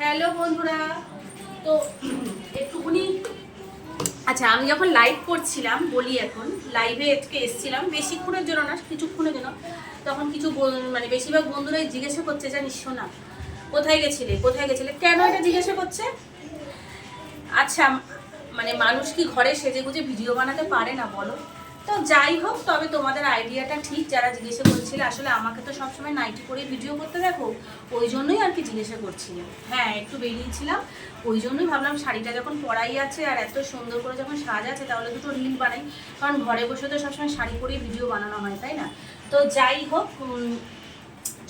Hello বন্ধুরা, তো একটুখানি আচ্ছা আমি যখন লাইভ করছিলাম বলি, এখন লাইভে আজকে এসেছিলাম বেশিক্ষণের জন্য না, কিছুক্ষণের জন্য। তখন কিছু মানে বেশিরভাগ বন্ধুরাই জিজ্ঞাসা করছে, জানিস শোনা কোথায় গেছিলে কোথায় গেছিলে, কেন এটা জিজ্ঞাসা করছে। আচ্ছা মানে মানুষ কি ঘরে সেজে গুজে ভিডিও বানাতে পারে না বলো? তো যাই হোক, তবে তোমাদের আইডিয়াটা ঠিক, যারা জিজ্ঞাসা করছিলে। আসলে আমাকে তো সবসময় নাইটি করে ভিডিও করতে দেখো, ওই জন্যই আর কি জিজ্ঞাসা করছিলাম। হ্যাঁ, একটু বেরিয়েছিলাম, ওই জন্যই ভাবলাম শাড়িটা যখন পরাই আছে আর এত সুন্দর করে যখন সাজ আছে, তাহলে দুটো রিল বানাই। কারণ ঘরে বসে তো সবসময় শাড়ি পরেই ভিডিও বানানো হয়, তাই না? তো যাই হোক,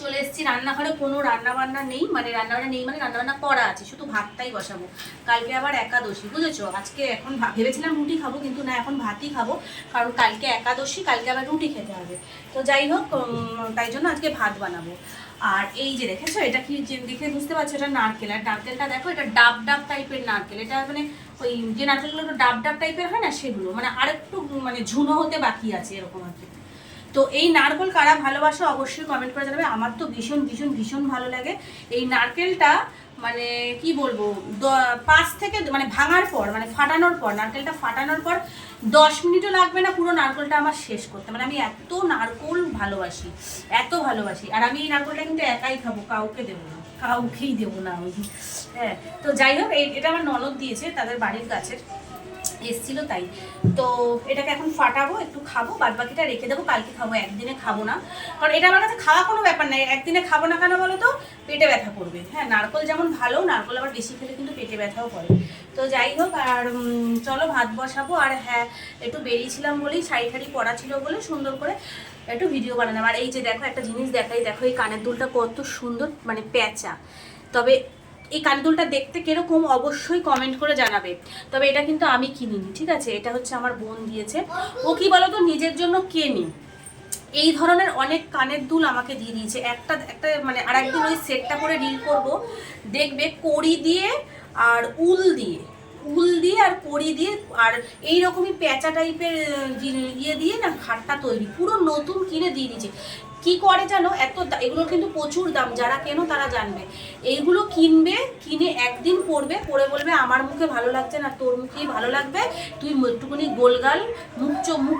চলে এসেছি রান্নাঘরে। কোনো রান্নাবান্না নেই, মানে রান্নাবান্না করা আছে, শুধু ভাতটাই বসাবো। কালকে আবার একাদশী, বুঝেছো? আজকে এখন ভেবেছিলাম রুটি খাবো, কিন্তু না, এখন ভাতই খাবো, কারণ কালকে একাদশী, কালকে আবার রুটি খেতে হবে। তো যাই হোক, তাই জন্য আজকে ভাত বানাবো। আর এই যে দেখেছো, এটা কি দেখে বুঝতে পারছো, এটা নারকেল। আর নারকেলটা দেখো, এটা ডাব ডাব টাইপের নারকেল। এটা মানে ওই যে নারকেলগুলো একটু ডাব ডাব টাইপের হয় না, সেগুলো মানে আরেকটু মানে ঝুনো হতে বাকি আছে, এরকম আর কি। তো এই নারকেল কারা ভালোবাসো অবশ্যই কমেন্ট করে জানাবে। আমার তো ভীষণ ভীষণ ভীষণ ভালো লাগে এই নারকেলটা। মানে কি বলবো, 5 থেকে মানে ভাঙার পর, মানে ফাটানোর পর, নারকেলটা ফাটানোর পর 10 মিনিটও লাগবে না পুরো নারকেলটা আমার শেষ করতে। মানে আমি এত নারকেল ভালোবাসি, এত ভালোবাসি। আর আমি এই নারকেলটা কিন্তু একাই খাবো, কাউকে দেবো না, কাউকেই দেবো না আমি। হ্যাঁ, তো যাই হোক, এটা আমার ননদ দিয়েছে, তাদের বাড়ির গাছের এসছিল, তাই। তো এটাকে এখন ফাটাবো, একটু খাবো, বাদ বাকিটা রেখে দেবো, কালকে খাবো, একদিনে খাবো না। কারণ এটা আমার কাছে খাওয়া কোনো ব্যাপার নাই, একদিনে খাবো না কেন বলো তো? পেটে ব্যথা করবে। হ্যাঁ, নারকেল যেমন ভালো, নারকেল আবার বেশি খেলে কিন্তু পেটে ব্যথাও করে। তো যাই হোক, আর চলো ভাত বসাবো। আর হ্যাঁ, একটু বেরিয়েছিলাম বলেই, শাড়ি ঠাড়ি পরা ছিল বলে সুন্দর করে একটু ভিডিও বানালাম। আর এই যে দেখো, একটা জিনিস দেখাই, দেখো এই কানের দুলটা কত সুন্দর, মানে প্যাঁচা। তবে এই কানের দুলটা দেখতে কিরকম অবশ্যই কমেন্ট করে জানাবে। তবে এটা কিন্তু আমি কিনিনি, ঠিক আছে? এটা হচ্ছে আমার বোন দিয়েছে। ও কি বলতো, নিজের জন্য কেনি এই ধরনের অনেক কানের দুল আমাকে দিয়ে দিয়েছে। একটা একটা মানে আর একদিন ওই সেটটা করে রিল করব, দেখবে কড়ি দিয়ে আর উল দিয়ে আর কড়ি দিয়ে আর এইরকমই প্যাঁচা টাইপের ইয়ে দিয়ে না খাটটা তৈরি, পুরো নতুন কিনে দিয়ে দিয়েছে। কি করে জানো, এত এগুলো কিন্তু প্রচুর দাম, যারা কেনো তারা জানবে। এইগুলো কিনবে, কিনে একদিন পরবে, পরে বলবে আমার মুখে ভালো লাগছে না, তোর মুখেই ভালো লাগবে, তুই একটুখানি গোলগাল মুখ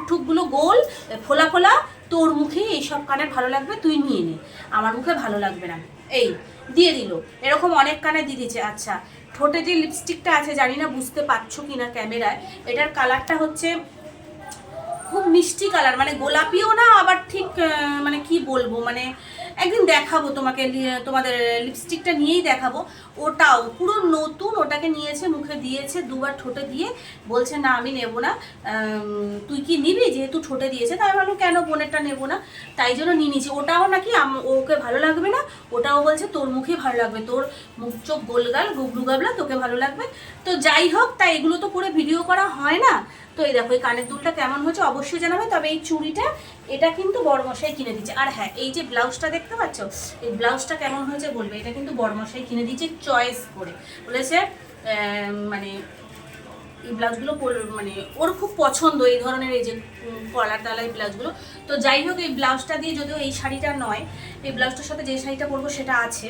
ঠুকগুলো গোল ফোলা ফোলা, তোর মুখেই এইসব কানের ভালো লাগবে, তুই নিয়ে নে, আমার মুখে ভালো লাগবে না। এই দিয়ে দিল, এরকম অনেক কানে দিয়ে দিচ্ছে। আচ্ছা, ঠোঁটে যে লিপস্টিকটা আছে, জানি না বুঝতে পারছো কিনা ক্যামেরায়, এটার কালারটা হচ্ছে খুব মিষ্টি কালার, মানে গোলাপিও না, আবার ঠিক মানে কি বলবো, মানে একদিন দেখাবো তোমাকে, তোমাদের লিপস্টিকটা নিয়েই দেখাবো। ওটাও পুরো নতুন, ওটাকে নিয়েছে, মুখে দিয়েছে, দুবার ঠোঁটে দিয়ে বলছে না আমি নেবো না, তুই কি নিবি, যেহেতু ঠোঁটে দিয়েছে। তাই ভাবলাম কেন বোনেরটা নেবো না, তাই জন্য নিয়ে নিয়েছি। ওটাও নাকি ওকে ভালো লাগবে না, ওটাও বলছে তোর মুখে ভালো লাগবে, তোর মুখ চোখ গোলগাল গুবলু গাবলা, তোকে ভালো লাগবে। তো যাই হোক, তাই এগুলো তো করে ভিডিও করা হয় না। তো এই দেখো, এই কানের দুলটা কেমন হয়েছে অবশ্যই জানাবে। তবে এই চুড়িটা, এটা কিন্তু বড়মশাই কিনে দিচ্ছে। আর হ্যাঁ, এই যে ব্লাউজটা দেখতে পাচ্ছ, এই ব্লাউজটা কেমন হয়েছে বলবে। এটা কিন্তু বড়মশাই কিনে দিচ্ছে চয়েস করে, বলেছে মানে এই ব্লাউজগুলো মানে ওর খুব পছন্দ, এই ধরনের এই যে কলার ডালা এই ব্লাউজগুলো। তো যাই হোক, এই ব্লাউজটা দিয়ে, যদিও এই শাড়িটা নয়, এই ব্লাউজটার সাথে যে শাড়িটা পরবো সেটা আছে,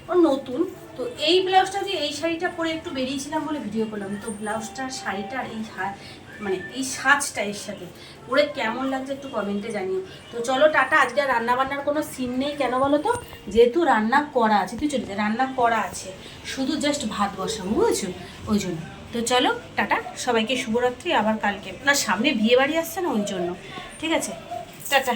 ওর নতুন। তো এই ব্লাউজটা দিয়ে এই শাড়িটা পরে একটু বেরিয়েছিলাম বলে ভিডিও করলাম। তো ব্লাউজটার শাড়িটার এই মানে এই সাজটা এর সাথে পরে কেমন লাগছে একটু কমেন্টে জানিও। তো চলো টাটা। আজকে রান্নাবান্নার কোনো সিন নেই, কেন বলো তো? যেহেতু রান্না করা আছে, তুই চলে যা, রান্না করা আছে, শুধু জাস্ট ভাত বসাবো, বুঝেছো? ওই জন্য। তো চলো টাটা, সবাইকে শুভরাত্রি। আবার কালকে না, সামনে বিয়ে বাড়ি আসছে না, ওই জন্য। ঠিক আছে, টাটা।